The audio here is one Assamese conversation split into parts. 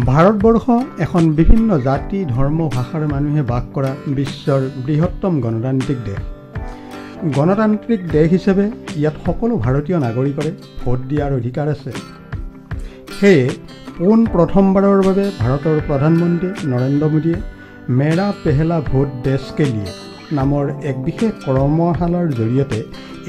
ভাৰতবৰ্ষ এখন বিভিন্ন জাতি ধৰ্ম ভাষাৰ মানুহে বাস কৰা বিশ্বৰ বৃহত্তম গণতান্ত্ৰিক দেশ। গণতান্ত্ৰিক দেশ হিচাপে ইয়াত সকলো ভাৰতীয় নাগৰিকৰে ভোট দিয়াৰ অধিকাৰ আছে। সেয়ে প্ৰথমবাৰৰ বাবে ভাৰতৰ প্ৰধানমন্ত্ৰী নৰেন্দ্ৰ মোদীয়ে মেৰা পেহলা ভোট দেশ কে লিয়ে নামৰ এক বিশেষ কৰ্মশালাৰ জৰিয়তে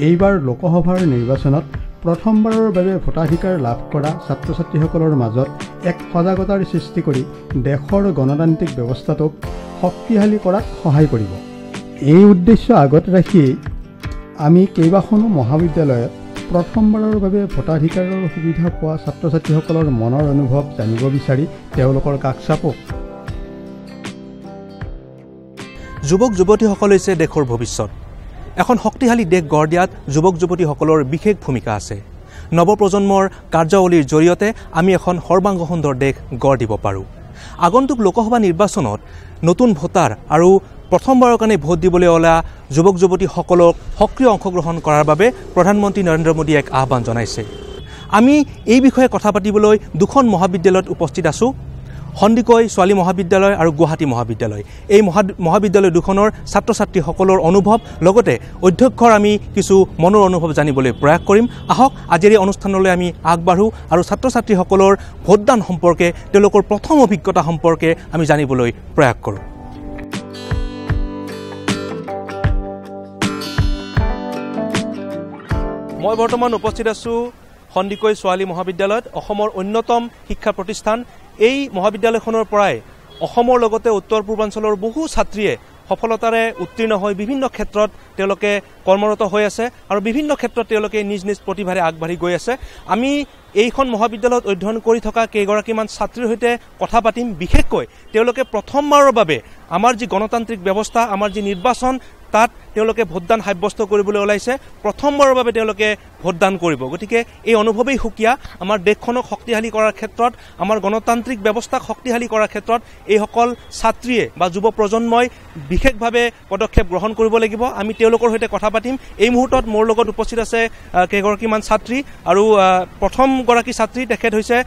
এইবাৰ লোকসভাৰ নিৰ্বাচনত প্ৰথমবাৰৰ বাবে ভোটাধিকাৰ লাভ কৰা ছাত্ৰ ছাত্ৰীসকলৰ মাজত এক সজাগতাৰ সৃষ্টি কৰি দেশৰ গণতান্ত্ৰিক ব্যৱস্থাটোক শক্তিশালী কৰাত সহায় কৰিব। এই উদ্দেশ্য আগত ৰাখি আমি কেইবাখনো মহাবিদ্যালয়ত প্ৰথমবাৰৰ বাবে ভোটাধিকাৰৰ সুবিধা পোৱা ছাত্ৰ ছাত্ৰীসকলৰ মনৰ অনুভৱ জানিব বিচাৰি তেওঁলোকৰ কাষ চাপোঁ। যুৱক যুৱতীসকল হৈছে দেশৰ ভৱিষ্যত। এখন শক্তিশালী দেশ গঢ় দিয়াত যুৱক যুৱতীসকলৰ বিশেষ ভূমিকা আছে। নৱপ্ৰজন্মৰ কাৰ্যাৱলীৰ জৰিয়তে আমি এখন সৰ্বাংগ সুন্দৰ দেশ গঢ় দিব পাৰোঁ। আগন্তুক লোকসভা নিৰ্বাচনত নতুন ভোটাৰ আৰু প্ৰথমবাৰৰ কাৰণে ভোট দিবলৈ ওলোৱা যুৱক যুৱতীসকলক সক্ৰিয় অংশগ্ৰহণ কৰাৰ বাবে প্ৰধানমন্ত্ৰী নৰেন্দ্ৰ মোদীয়ে এক আহ্বান জনাইছে। আমি এই বিষয়ে কথা পাতিবলৈ দুখন মহাবিদ্যালয়ত উপস্থিত আছোঁ, সন্দিকৈ ছোৱালী মহাবিদ্যালয় আৰু গুৱাহাটী মহাবিদ্যালয়। এই মহাবিদ্যালয় দুখনৰ ছাত্ৰ ছাত্ৰীসকলৰ অনুভৱ লগতে অধ্যক্ষৰ আমি কিছু মনৰ অনুভৱ জানিবলৈ প্ৰয়াস কৰিম। আহক আজিৰ এই অনুষ্ঠানলৈ আমি আগবাঢ়োঁ আৰু ছাত্ৰ ছাত্ৰীসকলৰ ভোটদান সম্পৰ্কে তেওঁলোকৰ প্ৰথম অভিজ্ঞতা সম্পৰ্কে আমি জানিবলৈ প্ৰয়াস কৰোঁ। মই বৰ্তমান উপস্থিত আছোঁ সন্দিকৈ ছোৱালী মহাবিদ্যালয়ত, অসমৰ অন্যতম শিক্ষা প্ৰতিষ্ঠান। এই মহাবিদ্যালয়খনৰ পৰাই অসমৰ লগতে উত্তৰ পূৰ্বাঞ্চলৰ বহু ছাত্ৰীয়ে সফলতাৰে উত্তীৰ্ণ হৈ বিভিন্ন ক্ষেত্ৰত তেওঁলোকে কৰ্মৰত হৈ আছে আৰু বিভিন্ন ক্ষেত্ৰত তেওঁলোকে নিজ নিজ প্ৰতিভাৰে আগবাঢ়ি গৈ আছে। আমি এইখন মহাবিদ্যালয়ত অধ্যয়ন কৰি থকা কেইগৰাকীমান ছাত্ৰীৰ সৈতে কথা পাতিম। বিশেষকৈ তেওঁলোকে প্ৰথমবাৰৰ বাবে আমাৰ যি গণতান্ত্ৰিক ব্যৱস্থা, আমাৰ যি নিৰ্বাচন, তাত তেওঁলোকে ভোটদান সাব্যস্ত কৰিবলৈ ওলাইছে। প্ৰথমবাৰৰ বাবে তেওঁলোকে ভোটদান কৰিব। গতিকে এই অনুভৱেই সুকীয়া। আমাৰ দেশখনক শক্তিশালী কৰাৰ ক্ষেত্ৰত, আমাৰ গণতান্ত্ৰিক ব্যৱস্থাক শক্তিশালী কৰাৰ ক্ষেত্ৰত এইসকল ছাত্ৰীয়ে বা যুৱ প্ৰজন্মই বিশেষভাৱে পদক্ষেপ গ্ৰহণ কৰিব লাগিব। আমি তেওঁলোকৰ সৈতে কথা পাতিম। এই মুহূৰ্তত মোৰ লগত উপস্থিত আছে কেইগৰাকীমান ছাত্ৰী আৰু প্ৰথমগৰাকী ছাত্ৰী তেখেত হৈছে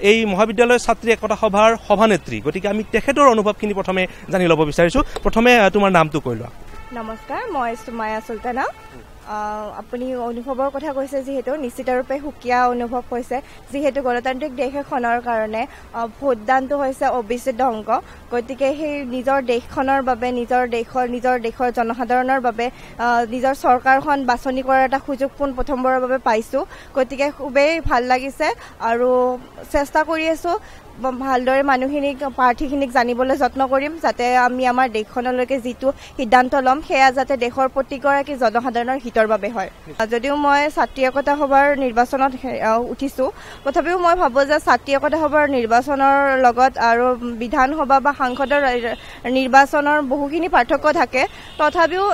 এই মহাবিদ্যালয়ৰ ছাত্ৰী একতা সভাৰ সভানেত্ৰী। গতিকে আমি তেখেতৰ অনুভৱখিনি প্ৰথমে জানি ল'ব বিচাৰিছোঁ। প্ৰথমে তোমাৰ নামটো কৈ লোৱা। নমস্কাৰ, মই সুমায়া চুলতানা। আপুনি অনুভৱৰ কথা কৈছে যিহেতু নিশ্চিতৰূপে সুকীয়া অনুভৱ হৈছে, যিহেতু গণতান্ত্ৰিক দেশ এখনৰ কাৰণে ভোটদানটো হৈছে অবিচ্ছেদ্য অংগ। গতিকে সেই নিজৰ দেশখনৰ বাবে, নিজৰ দেশৰ জনসাধাৰণৰ বাবে নিজৰ চৰকাৰখন বাছনি কৰাৰ এটা সুযোগ প্ৰথমবাৰৰ বাবে পাইছোঁ। গতিকে খুবেই ভাল লাগিছে আৰু চেষ্টা কৰি আছোঁ ভালদৰে মানুহখিনিক, প্ৰাৰ্থীখিনিক জানিবলৈ যত্ন কৰিম, যাতে আমি আমাৰ দেশখনলৈকে যিটো সিদ্ধান্ত ল'ম সেয়া যাতে দেশৰ প্ৰতিগৰাকী জনসাধাৰণৰ হিতৰ বাবে হয়। যদিও মই ছাত্ৰী একতা সভাৰ নিৰ্বাচনত উঠিছোঁ, তথাপিও মই ভাবোঁ যে ছাত্ৰী একতা সভাৰ নিৰ্বাচনৰ লগত আৰু বিধানসভা বা সাংসদৰ নিৰ্বাচনৰ বহুখিনি পাৰ্থক্য থাকে। তথাপিও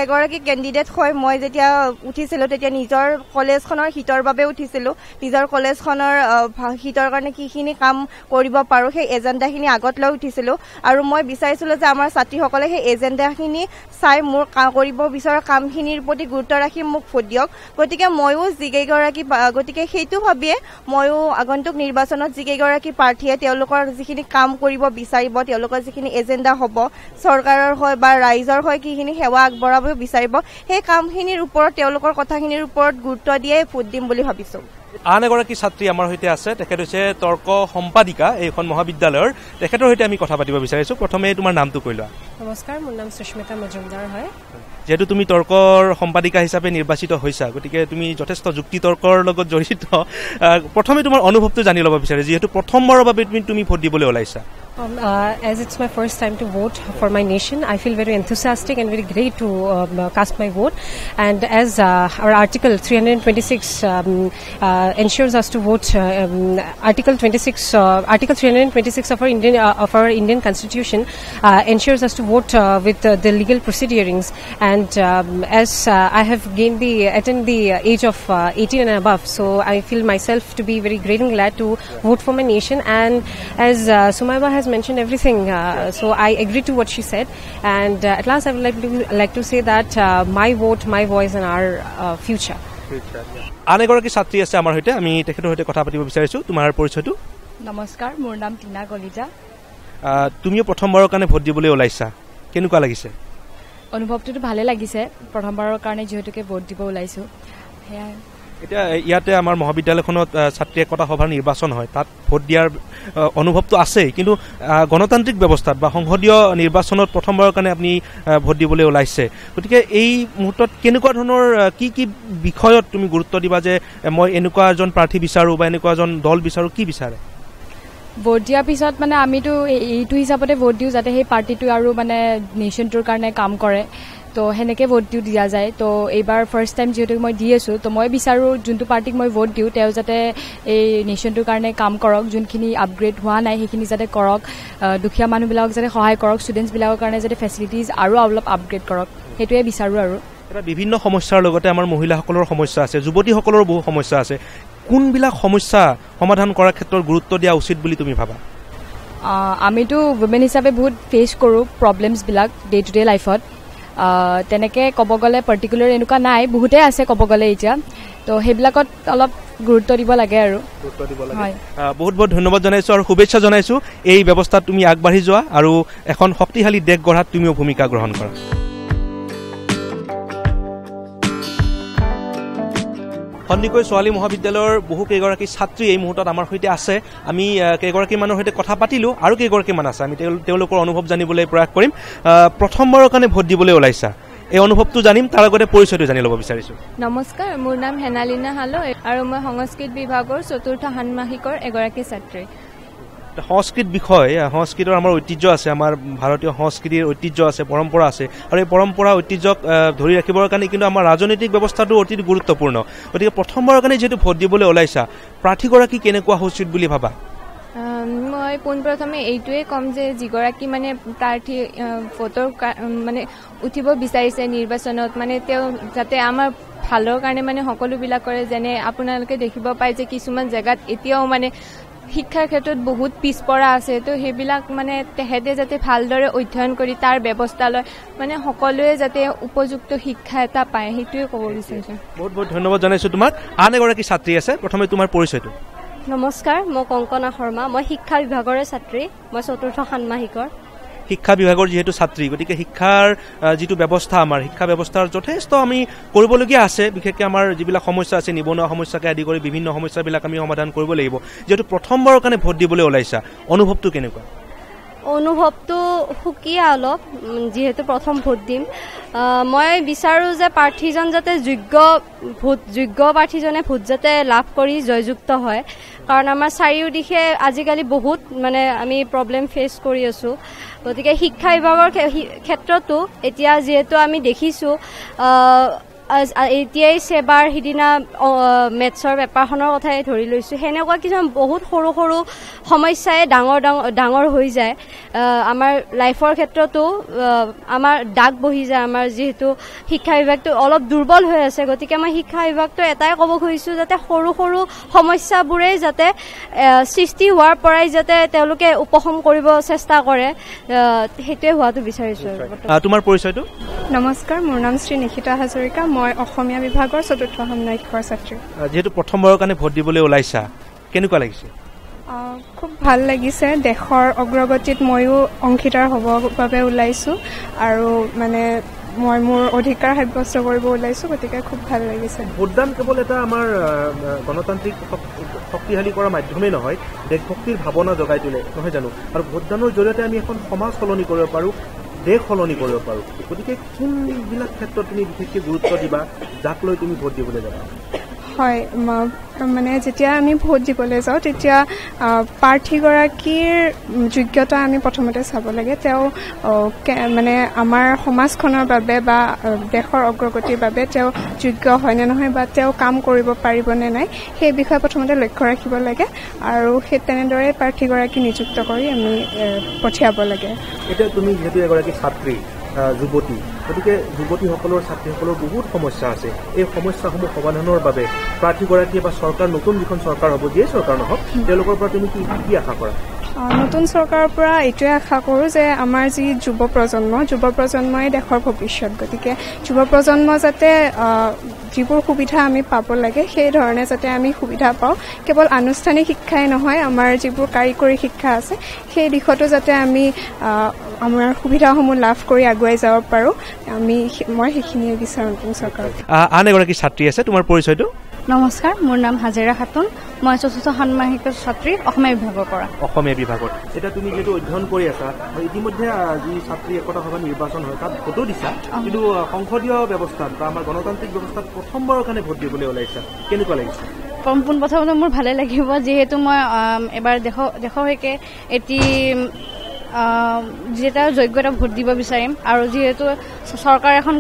এগৰাকী কেণ্ডিডেট হৈ মই যেতিয়া উঠিছিলোঁ তেতিয়া নিজৰ কলেজখনৰ হিতৰ বাবে উঠিছিলোঁ। নিজৰ কলেজখনৰ হিতৰ কাৰণে কিখিনি কাম কৰিব পাৰোঁ সেই এজেণ্ডাখিনি আগত লৈ উঠিছিলোঁ আৰু মই বিচাৰিছিলোঁ যে আমাৰ ছাত্ৰীসকলে সেই এজেণ্ডাখিনি চাই মোৰ কৰিব বিচৰা কামখিনিৰ প্ৰতি গুৰুত্ব ৰাখি মোক ভোট দিয়ক। গতিকে সেইটো ভাবিয়ে ময়ো আগন্তুক নিৰ্বাচনত যিকেইগৰাকী প্ৰাৰ্থীয়ে তেওঁলোকৰ যিখিনি কাম কৰিব বিচাৰিব, তেওঁলোকৰ যিখিনি এজেণ্ডা হ'ব, চৰকাৰৰ হয় বা ৰাইজৰ হয় কিখিনি সেৱা আগবঢ়াব বিচাৰিব, সেই কামখিনিৰ ওপৰত, তেওঁলোকৰ কথাখিনিৰ ওপৰত গুৰুত্ব দিয়ে ভোট দিম বুলি ভাবিছোঁ। আন এগৰাকী ছাত্ৰী আমাৰ সৈতে আছে, তেখেত হৈছে তৰ্ক সম্পাদিকা এইখন মহাবিদ্যালয়ৰ। তেখেতৰ সৈতে আমি কথা পাতিব বিচাৰিছোঁ। প্ৰথমে তোমাৰ নামটো কৈ লোৱা। নমস্কাৰ, মোৰ নাম সুস্মিতা মজুমদাৰ হয়। যিহেতু তুমি তৰ্কৰ সম্পাদিকা হিচাপে নিৰ্বাচিত হৈছা, গতিকে তুমি যথেষ্ট যুক্তি তৰ্কৰ লগত জড়িত। প্ৰথমে তোমাৰ অনুভৱটো জানি ল'ব বিচাৰে, যিহেতু প্ৰথমবাৰৰ বাবে তুমি ভোট দিবলৈ ওলাইছা। As it's my first time to vote for my nation, I feel very enthusiastic and very great to cast my vote. And as our Article 326 ensures us to vote, Article 326 of our Indian Constitution ensures us to vote with the legal proceedings. And as I have attained the age of 18 and above, so I feel myself to be very great and glad to vote for my nation. And as Sumayba has mentioned everything, so I agree to what she said. And at last, I would like to say that my vote, my voice, and our future. আন এগৰাকী ছাত্ৰী আছে আমাৰ সৈতে, আমি তেখেতৰ সৈতে কথা পাতিব বিচাৰিছোঁ। তোমাৰ পৰিচয়টো? নমস্কাৰ, মোৰ নাম টিনা কলিতা। তুমিও প্ৰথমবাৰৰ কাৰণে ভোট দিবলৈ ওলাইছা, কেনেকুৱা লাগিছে? অনুভৱটোতো ভালে লাগিছে, প্ৰথমবাৰৰ কাৰণে যিহেতুকে ভোট দিব ওলাইছোঁ সেয়াই। এতিয়া ইয়াতে আমাৰ মহাবিদ্যালয়খনত ছাত্ৰী একতা সভাৰ নিৰ্বাচন হয়, তাত ভোট দিয়াৰ অনুভৱটো আছেই, কিন্তু গণতান্ত্ৰিক ব্যৱস্থাত বা সংসদীয় নিৰ্বাচনত প্ৰথমবাৰৰ কাৰণে আপুনি ভোট দিবলৈ ওলাইছে। গতিকে এই মুহূৰ্তত কেনেকুৱা ধৰণৰ কি বিষয়ত তুমি গুৰুত্ব দিবা যে মই এনেকুৱা এজন প্ৰাৰ্থী বিচাৰোঁ বা এনেকুৱা এজন দল বিচাৰোঁ, কি বিচাৰে? ভোট দিয়াৰ পিছত মানে আমিতো এইটো হিচাপতে ভোট দিওঁ যাতে সেই পাৰ্টিটো আৰু মানে নেশ্যনটোৰ কাৰণে কাম কৰে, তো সেনেকৈ ভোটটো দিয়া যায়। তো এইবাৰ ফাৰ্ষ্ট টাইম যিহেতু মই দি আছোঁ, তো মই বিচাৰোঁ যোনটো পাৰ্টিক মই ভোট দিওঁ তেওঁ যাতে এই নেশ্যনটোৰ কাৰণে কাম কৰক, যোনখিনি আপগ্ৰেড হোৱা নাই সেইখিনি যাতে কৰক, দুখীয়া মানুহবিলাকক যাতে সহায় কৰক, ষ্টুডেণ্টছবিলাকৰ কাৰণে যাতে ফেচিলিটিজ আৰু অলপ আপগ্ৰেড কৰক, সেইটোৱে বিচাৰোঁ। আৰু এটা বিভিন্ন সমস্যাৰ লগতে আমাৰ মহিলাসকলৰ সমস্যা আছে, যুৱতীসকলৰ বহু সমস্যা আছে, কোনবিলাক সমস্যা সমাধান কৰাৰ ক্ষেত্ৰত গুৰুত্ব দিয়া উচিত বুলি তুমি ভাবা? আমিতো ৱুমেন হিচাপে বহুত ফেচ কৰোঁ প্ৰব্লেমছবিলাক ডে টু ডে লাইফত। তেনেকৈ ক'ব গ'লে পাৰ্টিকুলাৰ এনেকুৱা নাই, বহুতেই আছে ক'ব গ'লে এতিয়া, তো সেইবিলাকত অলপ গুৰুত্ব দিব লাগে আৰু। হয়, বহুত বহুত ধন্যবাদ জনাইছোঁ আৰু শুভেচ্ছা জনাইছোঁ। এই ব্যৱস্থাত তুমি আগবাঢ়ি যোৱা আৰু এখন শক্তিশালী দেশ গঢ়াত তুমিও ভূমিকা গ্ৰহণ কৰা। সন্দিকৈ ছোৱালী মহাবিদ্যালয়ৰ বহু কেইগৰাকী ছাত্ৰী এই মুহূৰ্তত আমাৰ সৈতে আছে। আমি কেইগৰাকী মানুহৰ সৈতে কথা পাতিলোঁ, আৰু কেইগৰাকীমান আছে, আমি তেওঁলোকৰ অনুভৱ জানিবলৈ প্ৰয়াস কৰিম। প্ৰথমবাৰৰ কাৰণে ভোট দিবলৈ ওলাইছা, এই অনুভৱটো জানিম, তাৰ আগতে পৰিচয়টো জানি ল'ব বিচাৰিছোঁ। নমস্কাৰ, মোৰ নাম হেনালিনা হালো আৰু মই সংস্কৃত বিভাগৰ ৪ৰ্থ ষাণ্মাসিকৰ এগৰাকী ছাত্ৰী। সংস্কৃত বিষয়, সংস্কৃতৰ আমাৰ ঐতিহ্য আছে, আমাৰ ভাৰতীয় সংস্কৃতিৰ ঐতিহ্য আছে, পৰম্পৰা আছে, আৰু এই পৰম্পৰা ঐতিহ্যক ধৰি ৰাখিবৰ কাৰণে কিন্তু আমাৰ ৰাজনৈতিক ব্যৱস্থাটো অতি গুৰুত্বপূৰ্ণ। গতিকে প্ৰথমবাৰৰ কাৰণে যিহেতু ভোট দিবলৈ ওলাইছা, প্ৰাৰ্থীগৰাকী কেনেকুৱা হোৱা উচিত বুলি ভাবা? মই পোনপ্ৰথমে এইটোৱে ক'ম যে যিগৰাকী মানে প্ৰাৰ্থী ভোটৰ মানে উঠিব বিচাৰিছে নিৰ্বাচনত, মানে তেওঁ যাতে আমাৰ ভালৰ কাৰণে মানে সকলোবিলাক কৰে। যেনে আপোনালোকে দেখিব পায় যে কিছুমান জেগাত এতিয়াও মানে শিক্ষাৰ ক্ষেত্ৰত বহুত পিছপৰা আছে, তো সেইবিলাক মানে তেখেতে যাতে ভালদৰে অধ্যয়ন কৰি তাৰ ব্যৱস্থা লয়, মানে সকলোৱে যাতে উপযুক্ত শিক্ষা এটা পায়, সেইটোৱে ক'ব বিচাৰিছোঁ। বহুত বহুত ধন্যবাদ জনাইছোঁ তোমাক। আন এগৰাকী ছাত্ৰী আছে, প্ৰথমে তোমাৰ পৰিচয়টো। নমস্কাৰ, মই কংকনা শৰ্মা, মই শিক্ষা বিভাগৰে ছাত্ৰী, মই ৪ৰ্থ ষাণ্মাসিকৰ। শিক্ষা বিভাগৰ যিহেতু ছাত্ৰী, গতিকে শিক্ষাৰ যিটো ব্যৱস্থা, আমাৰ শিক্ষা ব্যৱস্থাৰ যথেষ্ট আমি কৰিবলগীয়া আছে, বিশেষকৈ আমাৰ যিবিলাক সমস্যা আছে, নিবনুৱা সমস্যাকে আদি কৰি বিভিন্ন সমস্যাবিলাক আমি সমাধান কৰিব লাগিব। যিহেতু প্ৰথমবাৰৰ কাৰণে ভোট দিবলৈ ওলাইছা, অনুভৱটো কেনেকুৱা? অনুভৱটো সুকীয়া অলপ, যিহেতু প্ৰথম ভোট দিম। মই বিচাৰোঁ যে প্ৰাৰ্থীজন যাতে যোগ্য প্ৰাৰ্থীজনে ভোট যাতে লাভ কৰি জয়যুক্ত হয়, কাৰণ আমাৰ চাৰিওদিশে আজিকালি বহুত মানে আমি প্ৰব্লেম ফেচ কৰি আছোঁ। গতিকে শিক্ষা বিভাগৰ ক্ষেত্ৰতো এতিয়া যিহেতু আমি দেখিছোঁ, এতিয়াই সেবাৰ সিদিনা মেথছৰ পেপাৰখনৰ কথাই ধৰি লৈছোঁ, সেনেকুৱা কিছুমান বহুত সৰু সৰু সমস্যাই ডাঙৰ হৈ যায়। আমাৰ লাইফৰ ক্ষেত্ৰতো আমাৰ দাগ বহি যায়, আমাৰ যিহেতু শিক্ষা বিভাগটো অলপ দুৰ্বল হৈ আছে। গতিকে মই শিক্ষা বিভাগটো এটাই ক'ব খুজিছোঁ, যাতে সৰু সৰু সমস্যাবোৰেই যাতে সৃষ্টি হোৱাৰ পৰাই যাতে তেওঁলোকে উপশম কৰিব চেষ্টা কৰে, সেইটোৱে হোৱাটো বিচাৰিছোঁ। তোমাৰ পৰিচয়টো? নমস্কাৰ, মোৰ নাম শ্ৰী নিশিতা হাজৰিকা, মই অসমীয়া বিভাগৰ ৪ৰ্থ ষাণ্মাসিকৰ ছাত্ৰী। যিহেতু প্ৰথমবাৰৰ কাৰণে ভোট দিবলৈ ওলাইছা, কেনেকুৱা লাগিছে? খুব ভাল লাগিছে, দেশৰ অগ্ৰগতিত ময়ো অংশীদাৰ হ'বৰ বাবে ওলাইছোঁ, আৰু মানে মই মোৰ অধিকাৰ সাব্যস্ত কৰিব ওলাইছোঁ, গতিকে খুব ভাল লাগিছে। ভোটদান কেৱল এটা আমাৰ গণতান্ত্ৰিক শক্তিশালী কৰা মাধ্যমেই নহয়, দেশভক্তিৰ ভাৱনা জগাই তোলে, নহয় জানো? আৰু ভোটদানৰ জৰিয়তে আমি এখন সমাজ সলনি কৰিব পাৰোঁ, দেশ সলনি কৰিব পাৰোঁ। গতিকে কোনবিলাক ক্ষেত্ৰত তুমি বিশেষকৈ গুৰুত্ব দিবা, যাক লৈ তুমি ভোট দিবলৈ যাবা? হয়, মানে যেতিয়া আমি ভোট দিবলৈ যাওঁ, তেতিয়া প্ৰাৰ্থীগৰাকীৰ যোগ্যতা আমি প্ৰথমতে চাব লাগে। তেওঁ মানে আমাৰ সমাজখনৰ বাবে বা দেশৰ অগ্ৰগতিৰ বাবে তেওঁ যোগ্য হয়নে নহয়, বা তেওঁ কাম কৰিব পাৰিবনে নাই, সেই বিষয়ে প্ৰথমতে লক্ষ্য ৰাখিব লাগে, আৰু সেই তেনেদৰে প্ৰাৰ্থীগৰাকী নিযুক্ত কৰি আমি পঠিয়াব লাগে। এতিয়া তুমি যিহেতু এগৰাকী ছাত্ৰী, যুৱতী, গতিকে যুৱতীসকলৰ, ছাত্ৰীসকলৰ বহুত সমস্যা আছে। এই সমস্যাসমূহ সমাধানৰ বাবে প্ৰাৰ্থীগৰাকীয়ে বা চৰকাৰ, নতুন যিখন চৰকাৰ হ'ব, যিয়ে চৰকাৰ নহওক, তেওঁলোকৰ পৰা তুমি কি আশা কৰা? নতুন চৰকাৰৰ পৰা এইটোৱে আশা কৰোঁ যে আমাৰ যি যুৱ প্ৰজন্মই দেশৰ ভৱিষ্যত, গতিকে যুৱ প্ৰজন্ম যাতে যিবোৰ সুবিধা আমি পাব লাগে সেই ধৰণে যাতে আমি সুবিধা পাওঁ। কেৱল আনুষ্ঠানিক শিক্ষাই নহয়, আমাৰ যিবোৰ কাৰিকৰী শিক্ষা আছে সেই দিশতো যাতে আমি আমাৰ সুবিধাসমূহ লাভ কৰি আগুৱাই যাব পাৰোঁ, মই সেইখিনিয়ে বিচাৰোঁ নতুন চৰকাৰৰ। আন এগৰাকী ছাত্ৰী আছে, তোমাৰ পৰিচয়টো? নমস্কাৰ, মোৰ নাম হাজেৰা খাতুন, মই ৪ৰ্থ ষাণ্মাসিকৰ ছাত্ৰী, অসমীয়া বিভাগৰ পৰা। অসমীয়া বিভাগত এতিয়া তুমি যিটো অধ্যয়ন কৰি আছা, ইতিমধ্যে যি ছাত্ৰী একতা সভা নিৰ্বাচন হয় তাত ভোটো দিছা, কিন্তু সংসদীয় ব্যৱস্থাত বা আমাৰ গণতান্ত্ৰিক ব্যৱস্থাত প্ৰথমবাৰৰ কাৰণে ভোট দিবলৈ ওলাইছা, কেনেকুৱা লাগিছে? পোনপ্ৰথমতে মোৰ ভালে লাগিব, যিহেতু মই এবাৰ দেশৰ হৈকে এটি যেটা যোগ্যতা ভোট দিব বিচাৰিম আৰু যিহেতু চৰকাৰ এখন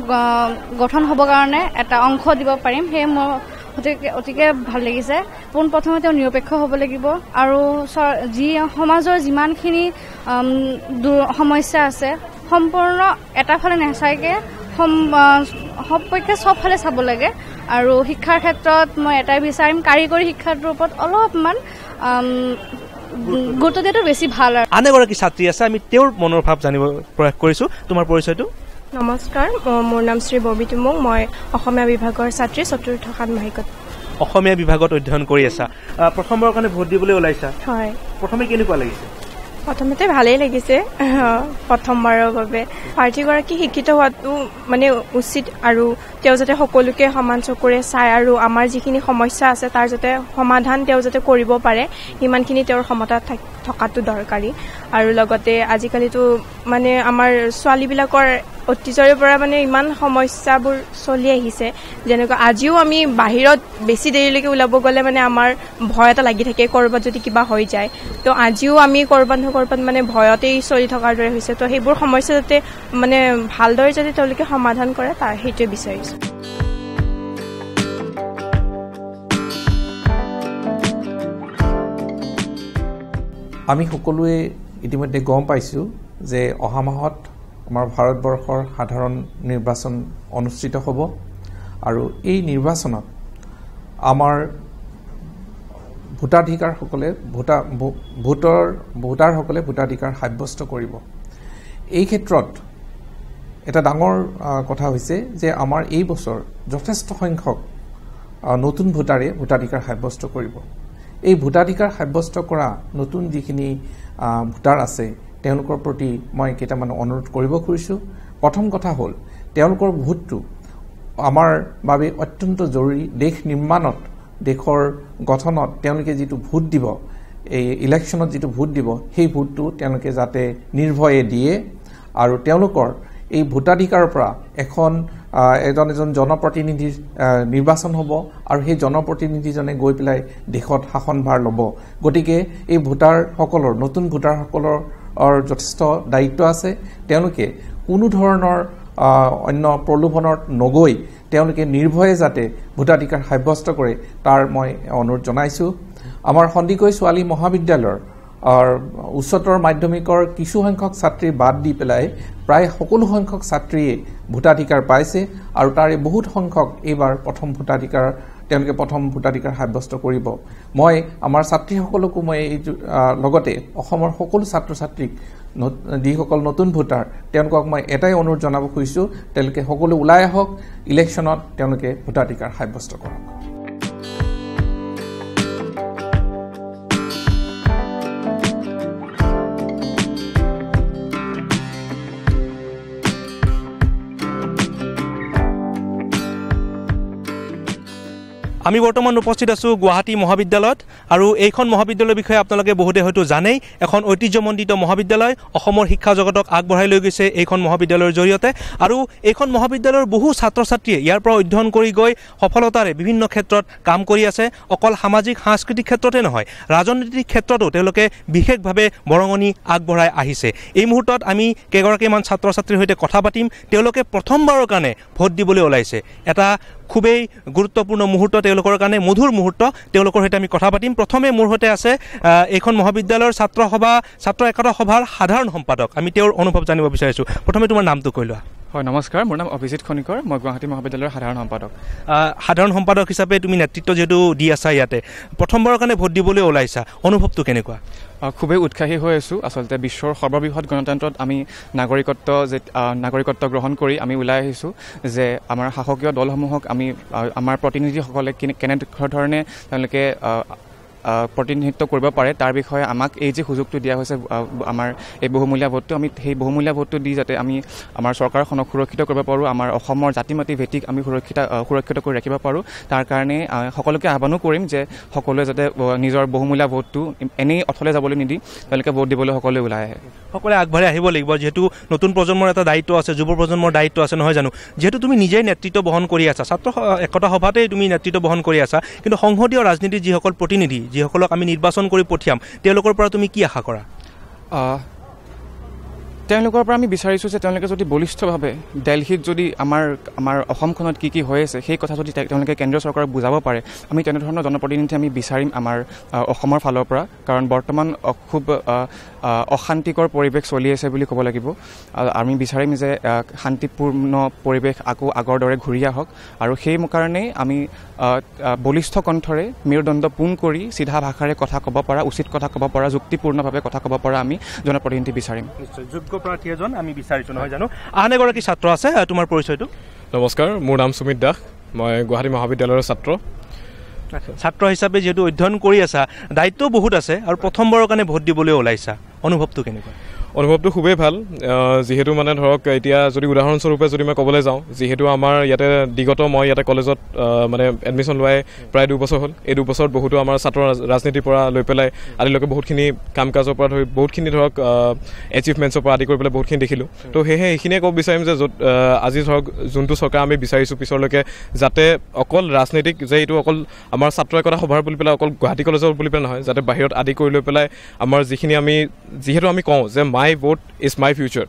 গঠন হ'বৰ কাৰণে এটা অংশ দিব পাৰিম, সেয়ে মোৰ অতিকে ভাল লাগিছে। পোনপ্ৰথমে তেওঁ নিৰপেক্ষ হ'ব লাগিব আৰু সমাজৰ যিমানখিনি সমস্যা আছে সম্পূৰ্ণ এটা ফালে নাচাইকে সপক্ষে চব ফালে চাব লাগে। আৰু শিক্ষাৰ ক্ষেত্ৰত মই এটাই বিচাৰিম, কাৰিকৰী শিক্ষাটোৰ ওপৰত অলপমান গুৰুত্ব দিয়াটো বেছি ভাল। আৰু আন এগৰাকী ছাত্ৰী আছে, আমি তেওঁৰ মনৰ ভাৱ জানিব প্ৰয়াস কৰিছোঁ। তোমাৰ পৰিচয়টো? নমস্কাৰ, মোৰ নাম শ্ৰী ববী টুমুং, মই অসমীয়া বিভাগৰ ছাত্ৰী, ৪ৰ্থ ষাণ্মাসিকত। অসমীয়া বিভাগত অধ্যয়ন কৰি আছা, প্ৰথমবাৰৰ কাৰণে ভোট দিবলৈ ওলাইছা, হয়। প্ৰথমে কেনেকুৱা লাগিছে? প্ৰথমতে ভালেই লাগিছে, প্ৰথমবাৰৰ বাবে প্ৰাৰ্থীগৰাকী শিক্ষিত হোৱাটো মানে উচিত আৰু তেওঁ যাতে সকলোকে সমান চকুৰে চায় আৰু আমাৰ যিখিনি সমস্যা আছে তাৰ যাতে সমাধান তেওঁ যাতে কৰিব পাৰে, সিমানখিনি তেওঁৰ ক্ষমতা থকাটো দৰকাৰী। আৰু লগতে আজিকালিতো মানে আমাৰ ছোৱালীবিলাকৰ অতীজৰে পৰা মানে ইমান সমস্যাবোৰ চলি আহিছে, যেনেকুৱা আজিও আমি বাহিৰত বেছি দেৰিলৈকে ওলাব গ'লে মানে আমাৰ ভয় এটা লাগি থাকে, ক'ৰবাত যদি কিবা হৈ যায়। তো আজিও আমি ক'ৰবাত মানে ভয়তেই চলি থকাৰ দৰে হৈছে। তো সেইবোৰ সমস্যা যাতে মানে ভালদৰে যাতে তেওঁলোকে সমাধান কৰে, সেইটোৱে বিচাৰিছোঁ। আমি সকলোৱে ইতিমধ্যে গম পাইছোঁ যে অহা মাহত আমাৰ ভাৰতবৰ্ষৰ সাধাৰণ নিৰ্বাচন অনুষ্ঠিত হ'ব আৰু এই নিৰ্বাচনত আমাৰ ভোটাধিকাৰসকলে ভোটাৰসকলে ভোটাধিকাৰ সাব্যস্ত কৰিব। এই ক্ষেত্ৰত এটা ডাঙৰ কথা হৈছে যে আমাৰ এই বছৰ যথেষ্ট সংখ্যক নতুন ভোটাৰে ভোটাধিকাৰ সাব্যস্ত কৰিব। এই ভোটাধিকাৰ সাব্যস্ত কৰা নতুন যিখিনি ভোটাৰ আছে তেওঁলোকৰ প্ৰতি মই কেইটামান অনুৰোধ কৰিব খুজিছোঁ। প্ৰথম কথা হ'ল, তেওঁলোকৰ ভোটটো আমাৰ বাবে অত্যন্ত জৰুৰী। দেশ নিৰ্মাণত, দেশৰ গঠনত তেওঁলোকে যিটো ভোট দিব, এই ইলেকশ্যনত যিটো ভোট দিব, সেই ভোটটো তেওঁলোকে যাতে নিৰ্ভয়ে দিয়ে আৰু তেওঁলোকৰ এই ভোটাধিকাৰৰ পৰা এজন জনপ্ৰতিনিধিৰ নিৰ্বাচন হ'ব আৰু সেই জনপ্ৰতিনিধিজনে গৈ পেলাই দেশত শাসনভাৰ ল'ব। গতিকে এই ভোটাৰসকলৰ, নতুন ভোটাৰসকলৰ যথেষ্ট দায়িত্ব আছে। তেওঁলোকে কোনো ধৰণৰ অন্য প্ৰলোভনত নগৈ তেওঁলোকে নিৰ্ভয়ে যাতে ভোটাধিকাৰ সাব্যস্ত কৰে, তাৰ মই অনুৰোধ জনাইছোঁ। আমাৰ সন্দিকৈ ছোৱালী মহাবিদ্যালয়ৰ উচ্চতৰ মাধ্যমিকৰ কিছু সংখ্যক ছাত্ৰী বাদ দি পেলাই প্ৰায় সকলো সংখ্যক ছাত্ৰীয়ে ভোটাধিকাৰ পাইছে আৰু তাৰে বহুত সংখ্যক এইবাৰ তেওঁলোকে প্ৰথম ভোটাধিকাৰ সাব্যস্ত কৰিব। মই আমাৰ ছাত্ৰীসকলকো মই এই লগতে অসমৰ সকলো ছাত্ৰ ছাত্ৰীক, যিসকল নতুন ভোটাৰ, তেওঁলোকক মই এটাই অনুৰোধ জনাব খুজিছোঁ, তেওঁলোকে সকলো ওলাই আহক, ইলেকশ্যনত তেওঁলোকে ভোটাধিকাৰ সাব্যস্ত কৰক। আমি বৰ্তমান উপস্থিত আছোঁ গুৱাহাটী মহাবিদ্যালয়ত আৰু এইখন মহাবিদ্যালয়ৰ বিষয়ে আপোনালোকে বহুতে হয়তো জানেই। এখন ঐতিহ্যমণ্ডিত মহাবিদ্যালয়, অসমৰ শিক্ষা জগতক আগবঢ়াই লৈ গৈছে এইখন মহাবিদ্যালয়ৰ জৰিয়তে। আৰু এইখন মহাবিদ্যালয়ৰ বহু ছাত্ৰ ছাত্ৰীয়ে ইয়াৰ পৰা অধ্যয়ন কৰি গৈ সফলতাৰে বিভিন্ন ক্ষেত্ৰত কাম কৰি আছে। অকল সামাজিক সাংস্কৃতিক ক্ষেত্ৰতে নহয়, ৰাজনৈতিক ক্ষেত্ৰতো তেওঁলোকে বিশেষভাৱে বৰঙণি আগবঢ়াই আহিছে। এই মুহূৰ্তত আমি কেইগৰাকীমান ছাত্ৰ ছাত্ৰীৰ সৈতে কথা পাতিম। তেওঁলোকে প্ৰথমবাৰৰ কাৰণে ভোট দিবলৈ ওলাইছে। এটা খুবেই গুৰুত্বপূৰ্ণ মুহূৰ্ত তেওঁলোকৰ কাৰণে, মধুৰ মুহূৰ্ত। তেওঁলোকৰ সৈতে আমি কথা পাতিম। প্ৰথমে মোৰ সৈতে আছে এইখন মহাবিদ্যালয়ৰ ছাত্ৰ একতা সভাৰ সাধাৰণ সম্পাদক। আমি তেওঁৰ অনুভৱ জানিব বিচাৰিছোঁ। প্ৰথমে তোমাৰ নামটো কৈ লোৱা। হয় নমস্কাৰ, মোৰ নাম অভিজিৎ খনিকৰ, মই গুৱাহাটী মহাবিদ্যালয়ৰ সাধাৰণ সম্পাদক হিচাপে তুমি নেতৃত্ব যিহেতু দি আছা ইয়াতে প্ৰথমবাৰৰ কাৰণে ভোট দিবলৈ ওলাইছা, অনুভৱটো কেনেকুৱা? খুবেই উৎসাহী হৈ আছোঁ। আচলতে বিশ্বৰ সৰ্ববৃহৎ গণতন্ত্ৰত আমি নাগৰিকত্ব গ্ৰহণ কৰি আমি ওলাই আহিছোঁ যে আমাৰ শাসকীয় দলসমূহক আমি আমাৰ প্ৰতিনিধিসকলে কেনেধৰণে তেওঁলোকে প্ৰতিনিধিত্ব কৰিব পাৰে তাৰ বিষয়ে আমাক এই যে সুযোগটো দিয়া হৈছে আমাৰ এই বহুমূলীয়া ভোটটো, আমি সেই বহুমূলীয়া ভোটটো দি যাতে আমি আমাৰ চৰকাৰখনক সুৰক্ষিত কৰিব পাৰোঁ, আমাৰ অসমৰ জাতি মাটি ভেটিক আমি সুৰক্ষিত কৰি ৰাখিব পাৰোঁ, তাৰ কাৰণে সকলোকে আহ্বানো কৰিম যে সকলোৱে যাতে নিজৰ বহুমূলীয়া ভোটটো এনেই অথলে যাবলৈ নিদি তেওঁলোকে ভোট দিবলৈ সকলোৱে ওলাই আহে। সকলোৱে আগবাঢ়ি আহিব লাগিব, যিহেতু নতুন প্ৰজন্মৰ এটা দায়িত্ব আছে, যুৱ প্ৰজন্মৰ দায়িত্ব আছে নহয় জানো? যিহেতু তুমি নিজেই নেতৃত্ব বহন কৰি আছা, ছাত্ৰ একতা সভাতেই তুমি নেতৃত্ব বহন কৰি আছা, কিন্তু সংসদীয় ৰাজনীতিৰ যিসকল প্ৰতিনিধি, যিসকলক আমি নিৰ্বাচন কৰি পঠিয়াম, তেওঁলোকৰ পৰা তুমি কি আশা কৰা? তেওঁলোকৰ পৰা আমি বিচাৰিছোঁ যে তেওঁলোকে যদি বলিষ্ঠভাৱে দিল্লীত যদি আমাৰ অসমখনত কি কি হৈ আছে সেই কথা যদি তেওঁলোকে কেন্দ্ৰীয় চৰকাৰক বুজাব পাৰে, আমি তেনেধৰণৰ জনপ্ৰতিনিধি আমি বিচাৰিম আমাৰ অসমৰ ফালৰ পৰা। কাৰণ বৰ্তমান খুব অশান্তিকৰ পৰিৱেশ চলি আছে বুলি ক'ব লাগিব। আমি বিচাৰিম যে শান্তিপূৰ্ণ পৰিৱেশ আকৌ আগৰ দৰে ঘূৰি আহক, আৰু সেই কাৰণেই আমি বলিষ্ঠ কণ্ঠৰে মেৰুদণ্ড পোন কৰি চিধা ভাষাৰে কথা ক'ব পৰা, উচিত কথা ক'ব পৰা, যুক্তিপূৰ্ণভাৱে কথা ক'ব পৰা আমি জনপ্ৰতিনিধি বিচাৰিম। যোগ্য প্ৰাৰ্থী এজন আমি বিচাৰিছোঁ নহয় জানো? আন এগৰাকী ছাত্ৰ আছে, তোমাৰ পৰিচয়টো? নমস্কাৰ, মোৰ নাম সুমিত দাস, মই গুৱাহাটী মহাবিদ্যালয়ৰ ছাত্ৰ হিচাপে যিহেতু অধ্যয়ন কৰি আছা, দায়িত্বও বহুত আছে আৰু প্ৰথমবাৰৰ কাৰণে ভোট দিবলৈ ওলাইছা, অনুভৱটো কেনেকুৱা? অনুভৱটো খুবেই ভাল, যিহেতু মানে ধৰক এতিয়া যদি উদাহৰণস্বৰূপে যদি মই ক'বলৈ যাওঁ, যিহেতু আমাৰ ইয়াতে মই ইয়াতে কলেজত মানে এডমিশ্যন লোৱাই প্ৰায় 2 বছৰ হ'ল। এই 2 বছৰত বহুতো আমাৰ ছাত্ৰ ৰাজনীতিৰ পৰা লৈ পেলাই আজিলৈকে বহুতখিনি কাম কাজৰ পৰা ধৰি বহুতখিনি ধৰক এচিভমেণ্টছৰ পৰা আদি কৰি পেলাই বহুতখিনি দেখিলোঁ। তো সেয়েহে এইখিনিয়ে ক'ব বিচাৰিম যে য'ত আজি ধৰক যোনটো চৰকাৰ আমি বিচাৰিছোঁ পিছলৈকে যাতে অকল ৰাজনীতিক যে এইটো অকল আমাৰ ছাত্ৰ একতা সভাৰ বুলি পেলাই অকল গুৱাহাটী কলেজৰ বুলি পেলাই নহয়, যাতে বাহিৰত আদি কৰি লৈ পেলাই আমাৰ যিখিনি যিহেতু আমি কওঁ যে মাই ভোট ইজ মাই ফিউচাৰ,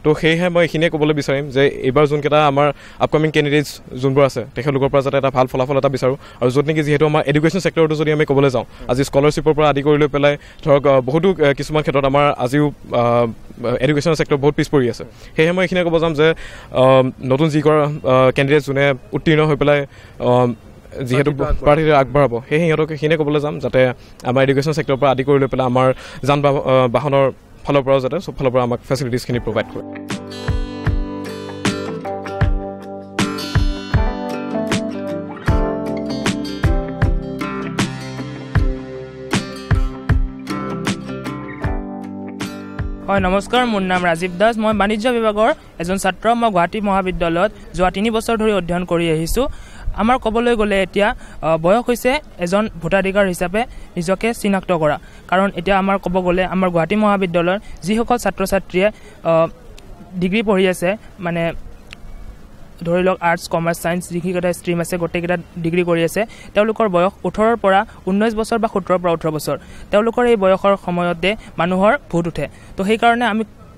তো সেয়েহে মই এইখিনিয়ে ক'বলৈ বিচাৰিম যে এইবাৰ যোনকেইটা আমাৰ আপকামিং কেণ্ডিডেটছ যোনবোৰ আছে তেখেতলোকৰ পৰা যাতে এটা ভাল ফলাফল এটা বিচাৰোঁ। আৰু য'ত নেকি যিহেতু আমাৰ এডুকেশ্যন ছেক্টৰটো যদি আমি ক'বলৈ যাওঁ, আজি স্কলাৰশ্বিপৰ পৰা আদি কৰি লৈ পেলাই ধৰক বহুতো কিছুমান ক্ষেত্ৰত আমাৰ আজিও এডুকেশ্যন ছেক্টৰ বহুত পিছ পৰি আছে। সেয়েহে মই এইখিনিয়ে ক'ব যাম যে নতুন যিগৰাকী কেণ্ডিডেট যোনে উত্তীৰ্ণ হৈ পেলাই যিহেতু প্ৰাৰ্থীৰে আগবঢ়াব, সেয়ে সিহঁতক এইখিনিয়ে ক'বলৈ যাম যাতে আমাৰ এডুকেশ্যন ছেক্টৰৰ পৰা আদি কৰি লৈ পেলাই আমাৰ যান বাহনৰ ফালৰ পৰাও যাতে চব ফালৰ পৰা আমাক ফেচিলিটিছখিনি প্ৰভাইড কৰে। হয় নমস্কাৰ, মোৰ নাম ৰাজীৱ দাস, মই বাণিজ্য বিভাগৰ এজন ছাত্ৰ। মই গুৱাহাটী মহাবিদ্যালয়ত যোৱা 3 বছৰ ধৰি অধ্যয়ন কৰি আহিছোঁ। আমাৰ ক'বলৈ গ'লে এতিয়া বয়স হৈছে এজন ভোটাধিকাৰ হিচাপে নিজকে চিনাক্ত কৰা, কাৰণ এতিয়া আমাৰ ক'ব গ'লে আমাৰ গুৱাহাটী মহাবিদ্যালয়ৰ যিসকল ছাত্ৰ ছাত্ৰীয়ে ডিগ্ৰী পঢ়ি আছে, মানে ধৰি লওক আৰ্টছ, কমাৰ্চ, ছায়েন্স যিকেইটা ষ্ট্ৰীম আছে গোটেইকেইটা ডিগ্ৰী কৰি আছে, তেওঁলোকৰ বয়স 18ৰ পৰা 19 বছৰ বা 17ৰ পৰা 18 বছৰ। তেওঁলোকৰ এই বয়সৰ সময়তে মানুহৰ ভোট উঠে। তো সেইকাৰণে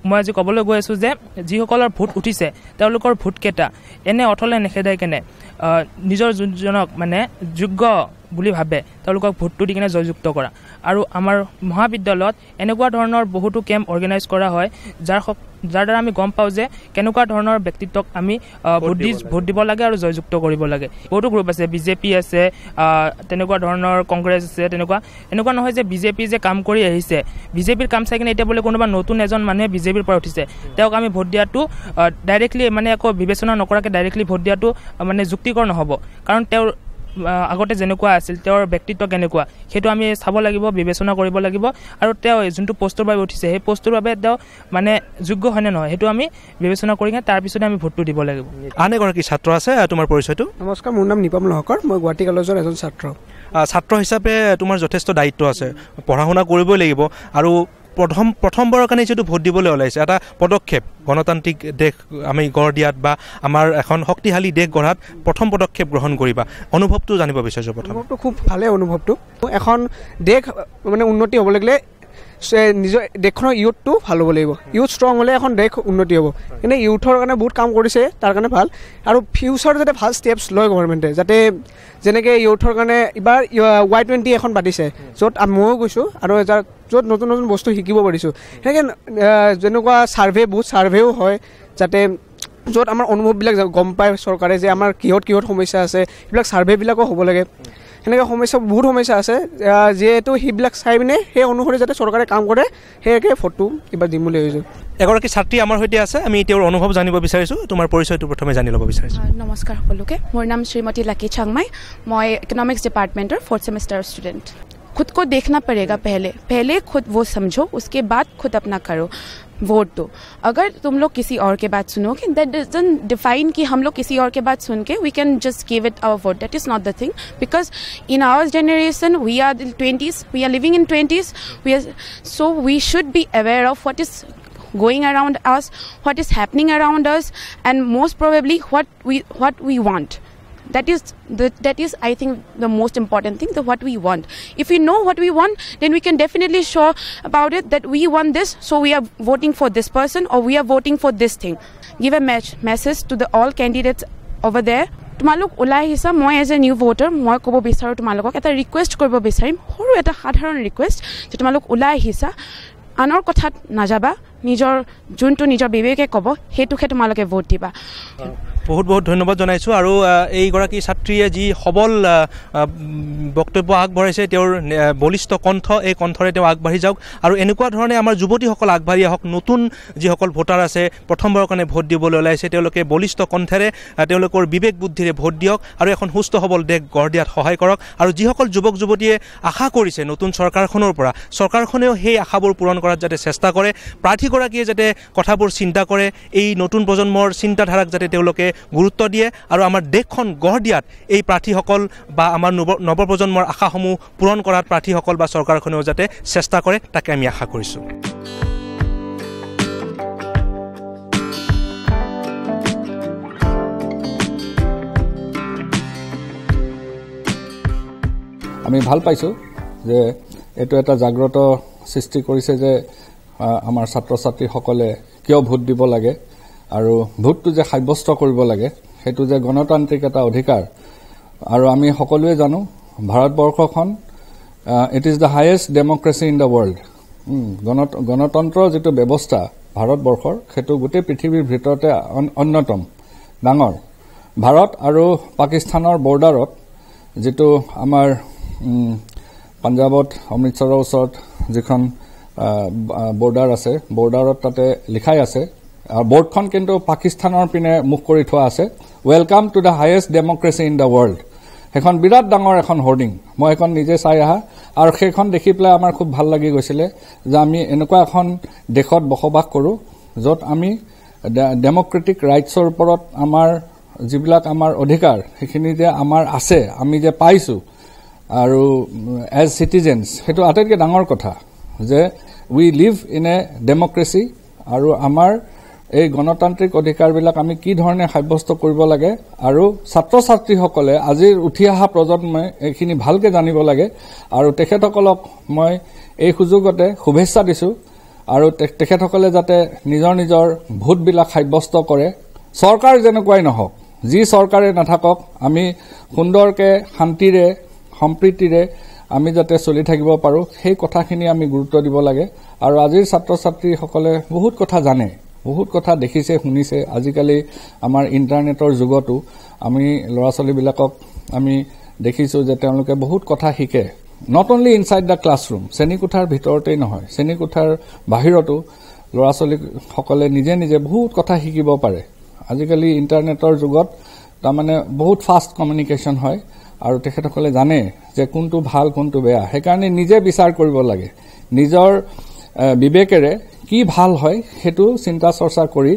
মই আজি ক'বলৈ গৈ আছোঁ যে যিসকলৰ ভোট উঠিছে তেওঁলোকৰ ভোটকেইটা এনে অথলে নেখেদাই কেনে নিজৰ যোনজনক মানে যোগ্য বুলি ভাবে তেওঁলোকক ভোটটো দি কিনে জয়যুক্ত কৰা। আৰু আমাৰ মহাবিদ্যালয়ত এনেকুৱা ধৰণৰ বহুতো কেম্প অৰ্গেনাইজ কৰা হয় যাৰ দ্বাৰা আমি গম পাওঁ যে কেনেকুৱা ধৰণৰ ব্যক্তিত্বক আমি ভোট দিব লাগে আৰু জয়যুক্ত কৰিব লাগে। বহুতো গ্ৰুপ আছে, বিজেপি আছে, তেনেকুৱা ধৰণৰ কংগ্ৰেছ আছে। এনেকুৱা নহয় যে বিজেপি যে কাম কৰি আহিছে, বিজেপিৰ কাম চাই কিনে এতিয়া বোলে কোনোবা নতুন এজন মানুহে বিজেপিৰ পৰা উঠিছে তেওঁক আমি ভোট দিয়াটো ডাইৰেক্টলি মানে একো বিবেচনা নকৰাকৈ ডাইৰেক্টলি ভোট দিয়াটো মানে যুক্তিকৰ নহ'ব। কাৰণ তেওঁৰ আগতে যেনেকুৱা আছিল তেওঁৰ ব্যক্তিত্ব কেনেকুৱা সেইটো আমি চাব লাগিব, বিবেচনা কৰিব লাগিব। আৰু তেওঁ যোনটো পষ্টৰ বাবে উঠিছে সেই পষ্টৰ বাবে তেওঁ মানে যোগ্য হয়নে নহয় সেইটো আমি বিবেচনা কৰি কিনে তাৰপিছতে আমি ভোটটো দিব লাগিব। আন এগৰাকী ছাত্ৰ আছে, তোমাৰ পৰিচয়টো? নমস্কাৰ, মোৰ নাম নিপম লহকৰ, মই গুৱাহাটী কলেজৰ এজন ছাত্ৰ। ছাত্ৰ হিচাপে তোমাৰ যথেষ্ট দায়িত্ব আছে, পঢ়া শুনা কৰিবই লাগিব। আৰু প্ৰথমবাৰৰ কাৰণে যিহেতু ভোট দিবলৈ ওলাইছে, এটা পদক্ষেপ গণতান্ত্ৰিক দেশ আমি গঢ় দিয়াত বা আমাৰ এখন শক্তিশালী দেশ গঢ়াত প্ৰথম পদক্ষেপ গ্ৰহণ কৰিবা, অনুভৱটো জানিব বিচাৰিছোঁ। অনুভৱটো খুব ভালে অনুভৱটো। এখন দেশ মানে উন্নতি হ'ব লাগিলে নিজৰ দেশখনৰ ইউথটো ভাল হ'ব লাগিব। ইউথ ষ্ট্ৰং হ'লে এখন দেশ উন্নতি হ'ব। কিন্তু ইউথৰ কাৰণে বহুত কাম কৰিছে, তাৰ কাৰণে ভাল। আৰু ফিউচাৰ যাতে ভাল ষ্টেপছ লয় গভৰ্ণমেণ্টে, যাতে যেনেকৈ ইউথৰ কাৰণে এইবাৰ Y20 এখন পাতিছে য'ত ময়ো গৈছোঁ আৰু য'ত নতুন বস্তু শিকিব পাৰিছোঁ। সেনেকৈ যেনেকুৱা বহুত ছাৰ্ভেও হয় যাতে য'ত আমাৰ অনুভৱবিলাক গম পায় চৰকাৰে যে আমাৰ কিহত সমস্যা আছে সেইবিলাক ছাৰ্ভেবিলাকো হ'ব লাগে সেনেকৈ বহুত সমস্যা আছে যিহেতু সেইবিলাক চাই পিনে সেই অনুসৰি যাতে চৰকাৰে কাম কৰে সেয়াকে ফটো কিবা দিম বুলি ভাবিছোঁ এগৰাকী ছাত্ৰী আমাৰ সৈতে আছে আমি তেওঁৰ অনুভৱ জানিব বিচাৰিছোঁ তোমাৰ পৰিচয়টো প্ৰথমে জানি ল'ব বিচাৰিছোঁ নমস্কাৰ সকলোকে মোৰ নাম শ্ৰীমতী লাকি চাংমাই মই ইকনॉमिक्स डिपार्टमेंटर 4th सेमेस्टर स्टूडेंट खुद को देखना पड़ेगा पहले खुद वो समझो उसके बाद खुद अपना करो वोट दो अगर तुम लोग किसी और के बात सुनोगे दैट डजंट डिफाइन कि हम लोग किसी और के बात सुन के we can just give it our vote that is not the thing because in our generation we are 20s we are living in 20s we are so we should be aware of what is going around us what is happening around us and most probably what we want that is I think the most important thing what we want if we know what we want then we can definitely show about it that we want this so we are voting for this person or we are voting for this thing give a message to the all candidates over there তোমালোক ওলাই আহিছা মই এজ এ নিউ ভোটাৰ মই ক'ব বিচাৰোঁ তোমালোকক এটা ৰিকুৱেষ্ট কৰিব বিচাৰিম সৰু এটা সাধাৰণ ৰিকুৱেষ্ট যে তোমালোক ওলাই আহিছা আনৰ কথাত নাযাবা নিজৰ যোনটো নিজৰ বিবেকে ক'ব সেইটোকে তোমালোকে ভোট দিবা বহুত বহুত ধন্যবাদ জনাইছোঁ আৰু এইগৰাকী ছাত্ৰীয়ে যি সবল বক্তব্য আগবঢ়াইছে তেওঁৰ বলিষ্ঠ কণ্ঠ এই কণ্ঠৰে তেওঁ আগবাঢ়ি যাওক আৰু এনেকুৱা ধৰণে আমাৰ যুৱতীসকল আগবাঢ়ি আহক নতুন যিসকল ভোটাৰ আছে প্ৰথমবাৰৰ কাৰণে ভোট দিবলৈ ওলাইছে তেওঁলোকে বলিষ্ঠ কণ্ঠেৰে তেওঁলোকৰ বিবেক বুদ্ধিৰে ভোট দিয়ক আৰু এখন সুস্থ সবল দেশ গঢ় দিয়াত সহায় কৰক আৰু যিসকল যুৱক যুৱতীয়ে আশা কৰিছে নতুন চৰকাৰখনৰ পৰা চৰকাৰখনেও সেই আশাবোৰ পূৰণ কৰাত যাতে চেষ্টা কৰে প্ৰাৰ্থীগৰাকীয়ে যাতে কথাবোৰ চিন্তা কৰে এই নতুন প্ৰজন্মৰ চিন্তাধাৰাক যাতে তেওঁলোকে গুৰুত্ব দিয়ে আৰু আমাৰ দেশখন গঢ় দিয়াত এই প্ৰাৰ্থীসকল বা আমাৰ নৱপ্ৰজন্মৰ আশাসমূহ পূৰণ কৰাত প্ৰাৰ্থীসকল বা চৰকাৰখনেও যাতে চেষ্টা কৰে তাকে আমি আশা কৰিছোঁ আমি ভাল পাইছোঁ যে এইটো এটা জাগ্ৰত সৃষ্টি কৰিছে যে আমাৰ ছাত্ৰ ছাত্ৰীসকলে কিয় ভোট দিব লাগে আৰু ভোটটো যে সাব্যস্ত কৰিব লাগে সেইটো যে গণতান্ত্ৰিক এটা অধিকাৰ আৰু আমি সকলোৱে জানো ভাৰতবৰ্ষখন it is the highest democracy in the world গণতন্ত্ৰৰ যিটো ব্যৱস্থা ভাৰতবৰ্ষৰ সেইটো গোটেই পৃথিৱীৰ ভিতৰতে অন্যতম ডাঙৰ ভাৰত আৰু পাকিস্তানৰ বৰ্ডাৰত যিটো আমাৰ পাঞ্জাৱত অমৃতসৰৰ ওচৰত যিখন বৰ্ডাৰ আছে বৰ্ডাৰত তাতে লিখাই আছে আৰু বৰ্ডখন কিন্তু পাকিস্তানৰ পিনে মুখ কৰি থোৱা আছে welcome to the highest democracy in the world সেইখন বিৰাট ডাঙৰ এখন হোৰ্ডিং মই এখন নিজে চাই আহা আৰু সেইখন দেখি পেলাই আমাৰ খুব ভাল লাগি গৈছিলে যে আমি এনেকুৱা এখন দেশত বসবাস কৰোঁ য'ত আমি ডেমক্ৰেটিক ৰাইটছৰ ওপৰত আমাৰ যিবিলাক আমাৰ অধিকাৰ সেইখিনি যে আমাৰ আছে আমি যে পাইছোঁ আৰু এজ চিটিজেনছ সেইটো আটাইতকৈ ডাঙৰ কথা যে we live in a democracy আৰু আমাৰ এই গণতান্ত্ৰিক অধিকাৰবিলাক আমি কি ধৰণে সাব্যস্ত কৰিব লাগে আৰু ছাত্ৰ ছাত্ৰীসকলে আজিৰ উঠি অহা প্ৰজন্মই এইখিনি ভালকৈ জানিব লাগে আৰু তেখেতসকলক মই এই সুযোগতে শুভেচ্ছা দিছোঁ আৰু তেখেতসকলে যাতে নিজৰ নিজৰ ভোটবিলাক সাব্যস্ত কৰে চৰকাৰ যেনেকুৱাই নহওক যি চৰকাৰে নাথাকক আমি সুন্দৰকৈ শান্তিৰে সম্প্ৰীতিৰে আমি যাতে চলি থাকিব পাৰোঁ সেই কথাখিনি আমি গুৰুত্ব দিব লাগে আৰু আজিৰ ছাত্ৰ ছাত্ৰীসকলে বহুত কথা জানে বহুত কথা দেখিছে শুনিছে আজিকালি আমাৰ ইণ্টাৰনেটৰ যুগতো আমি ল'ৰা ছোৱালীবিলাকক আমি দেখিছোঁ যে তেওঁলোকে বহুত কথা শিকে not only inside the classroom শ্ৰেণীকোঠাৰ ভিতৰতেই নহয় শ্ৰেণীকোঠাৰ বাহিৰতো ল'ৰা ছোৱালীসকলে নিজে নিজে বহুত কথা শিকিব পাৰে আজিকালি ইণ্টাৰনেটৰ যুগত তাৰমানে বহুত ফাষ্ট কমিউনিকেশ্যন হয় আৰু তেখেতসকলে জানে যে কোনটো ভাল কোনটো বেয়া সেইকাৰণে নিজে বিচাৰ কৰিব লাগে নিজৰ বিবেকেৰে কি ভাল হয় সেইটো চিন্তা চৰ্চা কৰি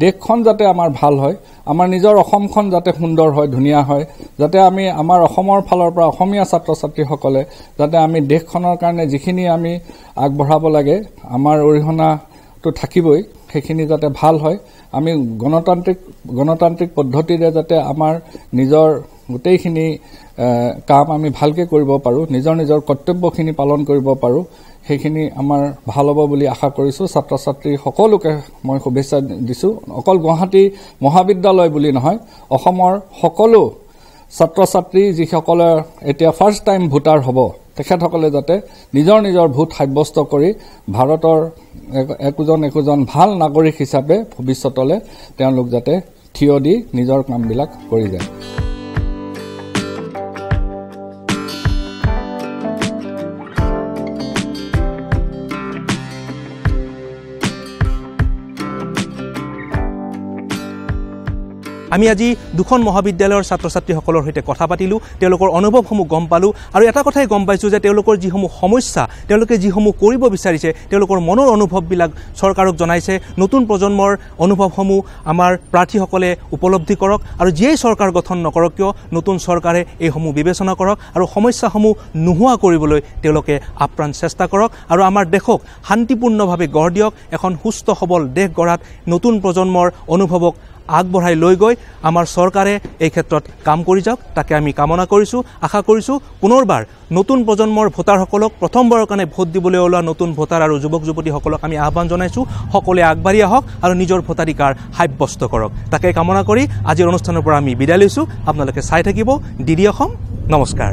দেশখন যাতে আমাৰ ভাল হয় আমাৰ নিজৰ অসমখন যাতে সুন্দৰ হয় ধুনীয়া হয় যাতে আমি আমাৰ অসমৰ ফালৰ পৰা অসমীয়া ছাত্ৰ ছাত্ৰীসকলে যাতে আমি দেশখনৰ কাৰণে যিখিনি আমি আগবঢ়াব লাগে আমাৰ অৰিহণাটো থাকিবই সেইখিনি যাতে ভাল হয় আমি গণতান্ত্ৰিক পদ্ধতিৰে যাতে আমাৰ নিজৰ গোটেইখিনি কাম আমি ভালকৈ কৰিব পাৰোঁ নিজৰ নিজৰ কৰ্তব্যখিনি পালন কৰিব পাৰোঁ সেইখিনি আমাৰ ভাল হ'ব বুলি আশা কৰিছোঁ ছাত্ৰ ছাত্ৰী সকলোকে মই শুভেচ্ছা দিছোঁ অকল গুৱাহাটী মহাবিদ্যালয় বুলি নহয় অসমৰ সকলো ছাত্ৰ ছাত্ৰী যিসকলে এতিয়া ফাৰ্ষ্ট টাইম ভোটাৰ হ'ব তেখেতসকলে যাতে নিজৰ নিজৰ ভোট সাব্যস্ত কৰি ভাৰতৰ একোজন ভাল নাগৰিক হিচাপে ভৱিষ্যতলৈ তেওঁলোক যাতে থিয় দি নিজৰ কামবিলাক কৰি যায়। আমি আজি দুখন মহাবিদ্যালয়ৰ ছাত্ৰ ছাত্ৰীসকলৰ সৈতে কথা পাতিলোঁ, তেওঁলোকৰ অনুভৱসমূহ গম পালোঁ আৰু এটা কথাই গম পাইছোঁ যে তেওঁলোকৰ যিসমূহ সমস্যা, তেওঁলোকে যিসমূহ কৰিব বিচাৰিছে, তেওঁলোকৰ মনৰ অনুভৱবিলাক চৰকাৰক জনাইছে। নতুন প্ৰজন্মৰ অনুভৱসমূহ আমাৰ প্ৰাৰ্থীসকলে উপলব্ধি কৰক আৰু যিয়েই চৰকাৰ গঠন নকৰক কিয় নতুন চৰকাৰে এইসমূহ বিবেচনা কৰক আৰু সমস্যাসমূহ নোহোৱা কৰিবলৈ তেওঁলোকে আপ্ৰাণ চেষ্টা কৰক আৰু আমাৰ দেশক শান্তিপূৰ্ণভাৱে গঢ় দিয়ক। এখন সুস্থ সবল দেশ গঢ়াত নতুন প্ৰজন্মৰ অনুভৱক আগবঢ়াই লৈ গৈ আমাৰ চৰকাৰে এই ক্ষেত্ৰত কাম কৰি যাওক, তাকে আমি কামনা কৰিছোঁ। আশা কৰিছোঁ পুনৰবাৰ নতুন প্ৰজন্মৰ ভোটাৰসকলক প্ৰথমবাৰৰ কাৰণে ভোট দিবলৈ ওলোৱা নতুন ভোটাৰ আৰু যুৱক যুৱতীসকলক আমি আহ্বান জনাইছোঁ, সকলোৱে আগবাঢ়ি আহক আৰু নিজৰ ভোটাধিকাৰ সাব্যস্ত কৰক। তাকে কামনা কৰি আজিৰ অনুষ্ঠানৰ পৰা আমি বিদায় লৈছোঁ। আপোনালোকে চাই থাকিব DD অসম। নমস্কাৰ।